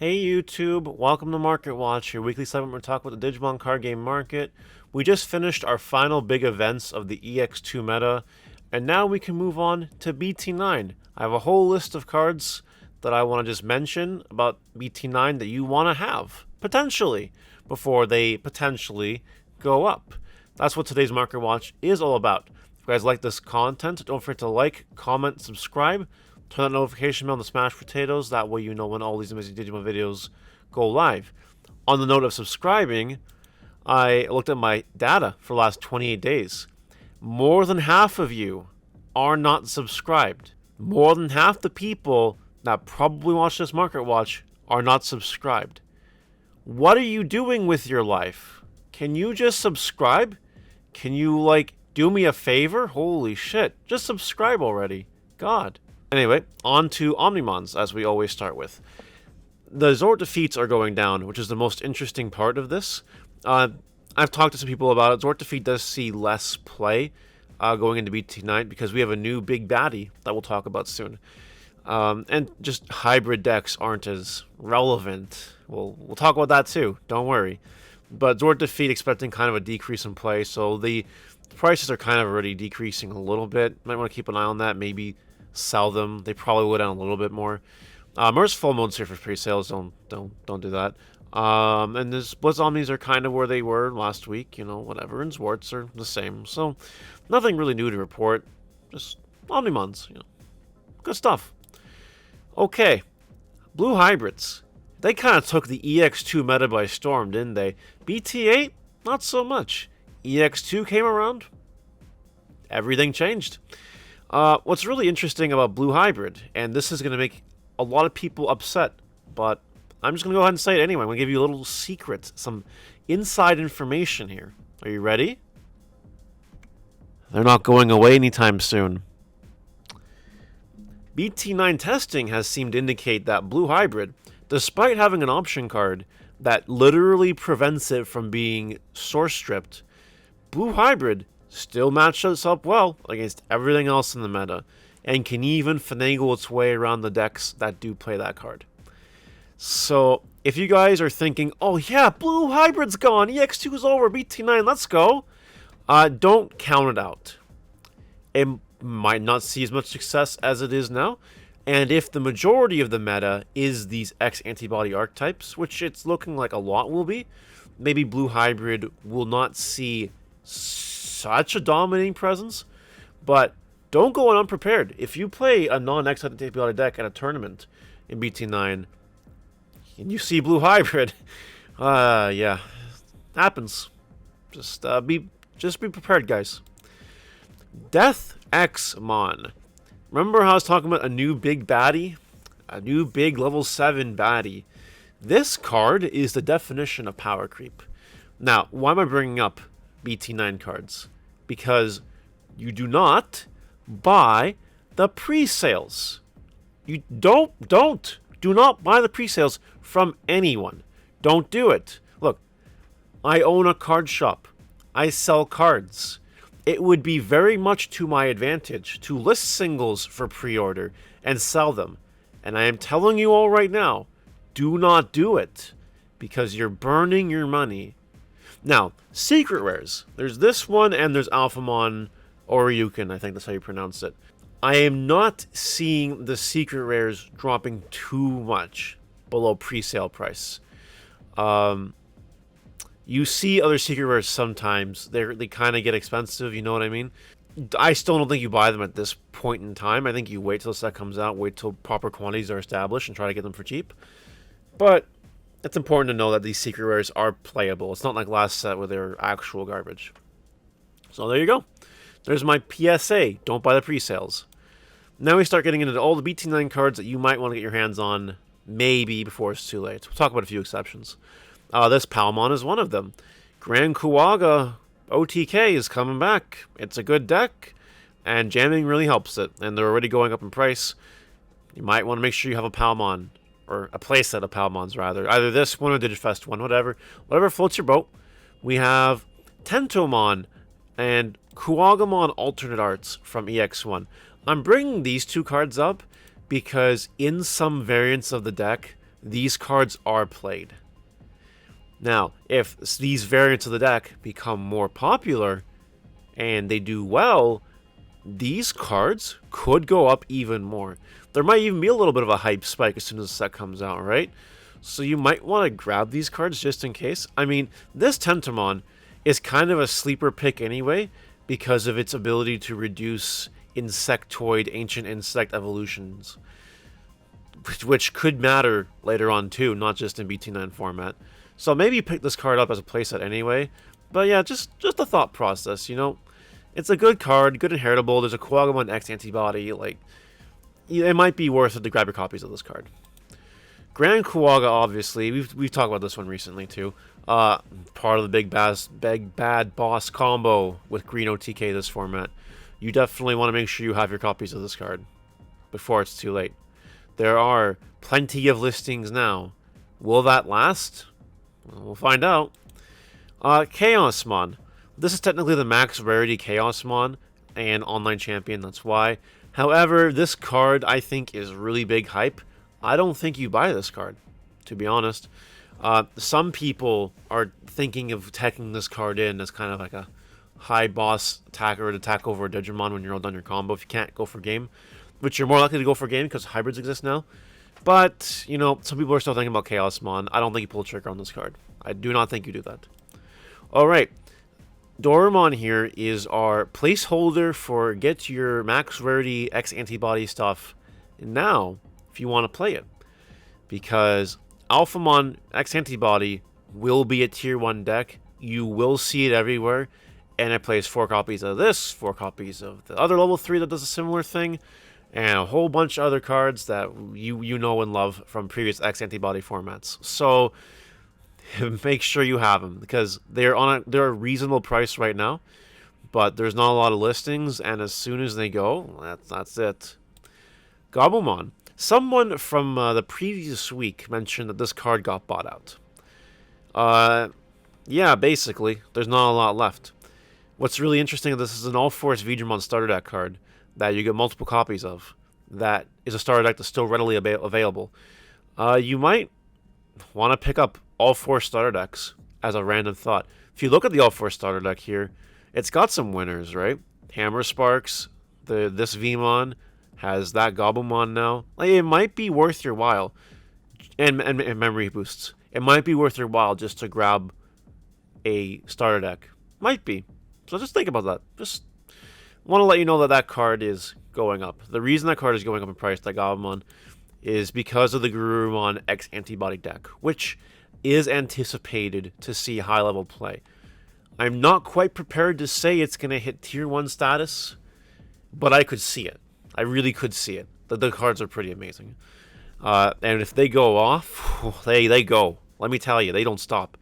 Hey YouTube, welcome to Market Watch, your weekly segment where we talk about the Digimon card game market. We just finished our final big events of the EX2 meta, and now we can move on to BT9. I have a whole list of cards that I want to just mention about BT9 that you want to have, potentially, before they potentially go up. That's what today's Market Watch is all about. If you guys like this content, don't forget to like, comment, subscribe. Turn that notification bell on the smashed potatoes. That way you know when all these amazing Digimon videos go live. On the note of subscribing, I looked at my data for the last 28 days. More than half of you are not subscribed. More than half the people that probably watch this Market Watch are not subscribed. What are you doing with your life? Can you just subscribe? Can you, do me a favor? Holy shit. Just subscribe already. God. Anyway, on to Omnimons, as we always start with. The Zord defeats are going down, which is the most interesting part of this. I've talked to some people about it. Zord defeat does see less play going into BT9 because we have a new big baddie that we'll talk about soon. And just hybrid decks aren't as relevant. We'll talk about that too, don't worry. But Zord defeat expecting kind of a decrease in play, so the prices are kind of already decreasing a little bit. Might want to keep an eye on that, maybe sell them. They probably would down a little bit more. Merciful mode's here for pre-sales. Don't do that. And the Blitz Omnis are kind of where they were last week. You know, whatever. And Zwarts are the same. So nothing really new to report. Just Omnimons. You know, good stuff. Okay, Blue Hybrids. They kind of took the EX2 meta by storm, didn't they? BT8, not so much. EX2 came around. Everything changed. What's really interesting about Blue Hybrid, and this is going to make a lot of people upset, but I'm just going to go ahead and say it anyway. I'm going to give you a little secret, some inside information here. Are you ready? They're not going away anytime soon. BT9 testing has seemed to indicate that Blue Hybrid, despite having an option card that literally prevents it from being source stripped, Blue Hybrid still matches up well against everything else in the meta, and can even finagle its way around the decks that do play that card. So, if you guys are thinking, oh yeah, Blue Hybrid's gone, EX2 is over, BT9, let's go, don't count it out. It might not see as much success as it is now, and if the majority of the meta is these X-antibody archetypes, which it's looking like a lot will be, maybe Blue Hybrid will not see such a dominating presence, but don't go in unprepared. If you play a non-X-antibody deck at a tournament in BT9 and you see Blue Hybrid, yeah, happens. Just be prepared, guys. Death Xmon. Remember how I was talking about a new big baddie? A new big level 7 baddie. This card is the definition of power creep. Now, why am I bringing up BT9 cards? Because you do not buy the pre-sales. You do not buy the pre-sales from anyone. Don't do it. Look, I own a card shop. I sell cards. It would be very much to my advantage to list singles for pre-order and sell them. And I am telling you all right now, do not do it, because you're burning your money. Now, secret rares. There's this one and there's Alphamon Oryukin, I think that's how you pronounce it. I am not seeing the secret rares dropping too much below pre-sale price. You see other secret rares sometimes. They kind of get expensive, you know what I mean? I still don't think you buy them at this point in time. I think you wait till the set comes out, wait till proper quantities are established, and try to get them for cheap. But it's important to know that these secret rares are playable. It's not like last set where they're actual garbage. So there you go. There's my PSA. Don't buy the pre-sales. Now we start getting into all the BT9 cards that you might want to get your hands on, maybe before it's too late. We'll talk about a few exceptions. This Panaman is one of them. Grand Quagga OTK is coming back. It's a good deck, and jamming really helps it. And they're already going up in price. You might want to make sure you have a Panaman, or a playset of Palmons, rather. Either this one or Digifest one, whatever. Whatever floats your boat. We have Tentomon and Cuagamon alternate arts from EX1. I'm bringing these two cards up because in some variants of the deck, these cards are played. Now, if these variants of the deck become more popular and they do well, these cards could go up even more. There might even be a little bit of a hype spike as soon as the set comes out, right? So you might want to grab these cards just in case. I mean, this Tentomon is kind of a sleeper pick anyway because of its ability to reduce insectoid ancient insect evolutions, which could matter later on too, not just in BT9 format. So maybe you pick this card up as a playset anyway. But yeah, just a thought process, you know? It's a good card, good inheritable. There's a Cuagamon X antibody. Like, it might be worth it to grab your copies of this card. Grand Quagga, obviously, we've talked about this one recently too. Part of the big bad boss combo with Green OTK this format. You definitely want to make sure you have your copies of this card before it's too late. There are plenty of listings now. Will that last? Well, we'll find out. Chaosmon. This is technically the max rarity Chaosmon and online champion, that's why. However, this card I think is really big hype. I don't think you buy this card, to be honest. Some people are thinking of taking this card in as kind of like a high boss attacker to attack over a Digimon when you're all done your combo if you can't go for game. Which you're more likely to go for game because hybrids exist now. But, you know, some people are still thinking about Chaosmon. I don't think you pull a trigger on this card. I do not think you do that. Alright. Doremon here is our placeholder for get your max rarity X antibody stuff now if you want to play it. Because Alphamon X antibody will be a tier 1 deck. You will see it everywhere. And it plays 4 copies of this, 4 copies of the other level 3 that does a similar thing, and a whole bunch of other cards that you know and love from previous X antibody formats. So make sure you have them because they're a reasonable price right now, but there's not a lot of listings, and as soon as they go, that's it. Gabumon. Someone from the previous week mentioned that this card got bought out. Yeah, basically, there's not a lot left. What's really interesting is this is an all-force Digimon starter deck card that you get multiple copies of. That is a starter deck that's still readily available. You might want to pick up all 4 starter decks as a random thought. If you look at the all 4 starter deck here, it's got some winners, right? Hammer Sparks, this Vmon has that Gabumon now. Like, it might be worth your while. And memory boosts. It might be worth your while just to grab a starter deck. Might be. So just think about that. Just want to let you know that that card is going up. The reason that card is going up in price, that Gabumon, is because of the Garurumon X antibody deck, which is anticipated to see high-level play. I'm not quite prepared to say it's going to hit Tier 1 status, but I could see it. I really could see it. The cards are pretty amazing. And if they go off, they go. Let me tell you, they don't stop.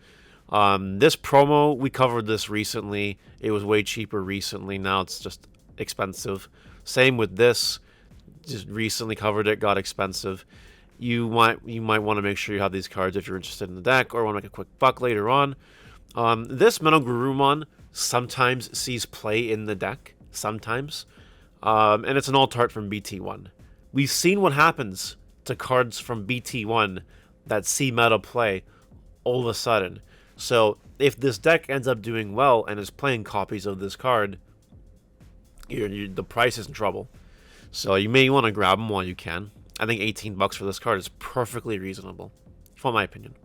This promo, we covered this recently. It was way cheaper recently. Now it's just expensive. Same with this. Just recently covered it, got expensive. You might want to make sure you have these cards if you're interested in the deck or want to make a quick buck later on. This Garurumon sometimes sees play in the deck. Sometimes. And it's an alt-art from BT1. We've seen what happens to cards from BT1 that see meta play all of a sudden. So if this deck ends up doing well and is playing copies of this card, the price is in trouble. So you may want to grab them while you can. I think $18 for this card is perfectly reasonable, for my opinion.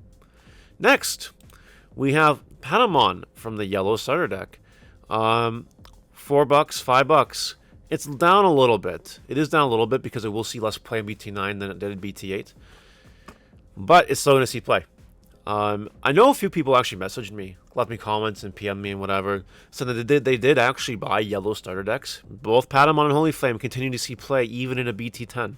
Next, we have Panaman from the yellow starter deck. $4, $5. It's down a little bit. It is down a little bit because it will see less play in BT9 than it did in BT8. But it's still going to see play. I know a few people actually messaged me, left me comments and PM me and whatever, so that they did actually buy yellow starter decks. Both Panaman and Holy Flame continue to see play even in a BT10.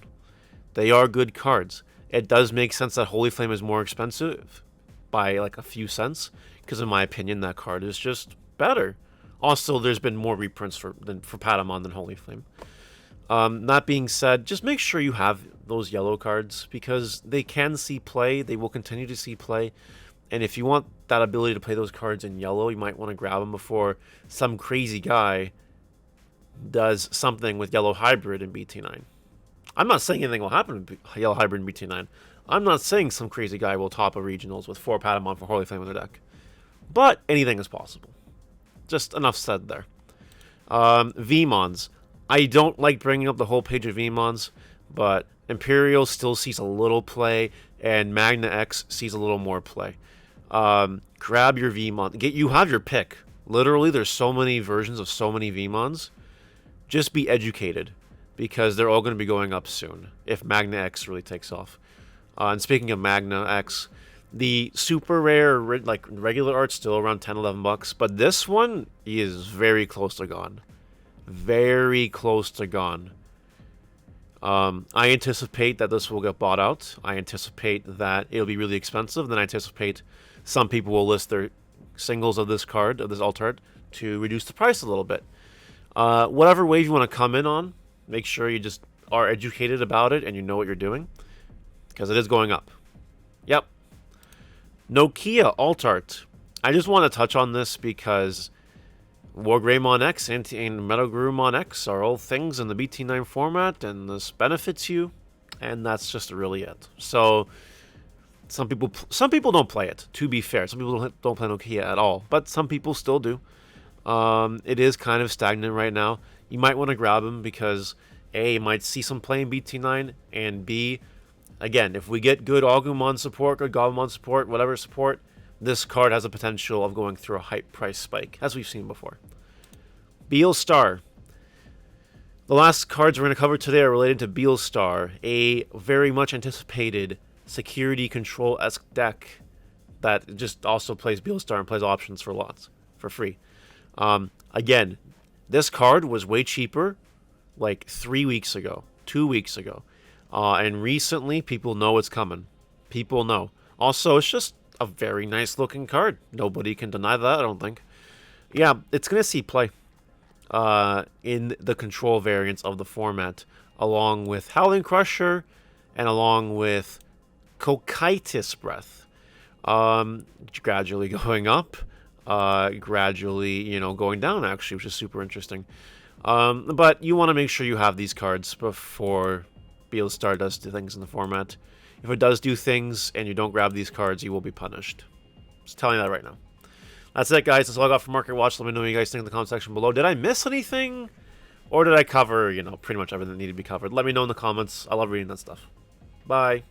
They are good cards. It does make sense that Holy Flame is more expensive by like a few cents, because in my opinion that card is just better. Also, there's been more reprints for Panaman than Holy Flame. That being said, just make sure you have those yellow cards because they can see play. They will continue to see play. And if you want that ability to play those cards in yellow, you might want to grab them before some crazy guy does something with yellow hybrid in BT9. I'm not saying anything will happen with yellow hybrid in BT9. I'm not saying some crazy guy will top a regionals with 4 Panaman for Holy Flame in their deck. But anything is possible. Just enough said there. VMons. I don't like bringing up the whole page of VMons, but Imperial still sees a little play, and Magna X sees a little more play. Grab your VMon. You have your pick. Literally, there's so many versions of so many VMons. Just be educated, because they're all going to be going up soon, if Magna X really takes off. And speaking of Magna X, the super rare, like regular art's still around 10, 11 bucks, but this one is very close to gone. Very close to gone. I anticipate that this will get bought out. I anticipate that it'll be really expensive. Then I anticipate some people will list their singles of this card, of this alt art, to reduce the price a little bit. Whatever wave you want to come in on, make sure you just are educated about it and you know what you're doing, because it is going up. Yep. Nokia alt art. I just want to touch on this because Wargreymon X and Metagroomon X are all things in the BT9 format, and this benefits you, and that's just really it. So some people don't play it, to be fair. Some people don't play Nokia at all, but some people still do. It is kind of stagnant right now. You might want to grab them because A, you might see some play in BT9, and B, again, if we get good Agumon support, good Gabumon support, whatever support, this card has a potential of going through a hype price spike, as we've seen before. Beal Star. The last cards we're going to cover today are related to Beal Star, a very much anticipated security control-esque deck that just also plays Beal Star and plays options for lots, for free. Again, this card was way cheaper like 3 weeks ago, 2 weeks ago. And recently, people know it's coming. People know. Also, it's just a very nice looking card. Nobody can deny that, I don't think. Yeah, it's going to see play in the control variants of the format, along with Howling Crusher and along with Cocytus Breath. Gradually going up, gradually, going down, actually, which is super interesting. But you want to make sure you have these cards before Beal Star does do things in the format. If it does do things and you don't grab these cards, you will be punished. Just telling you that right now. That's it, guys. That's all I got for Market Watch. Let me know what you guys think in the comment section below. Did I miss anything? Or did I cover, pretty much everything that needed to be covered? Let me know in the comments. I love reading that stuff. Bye.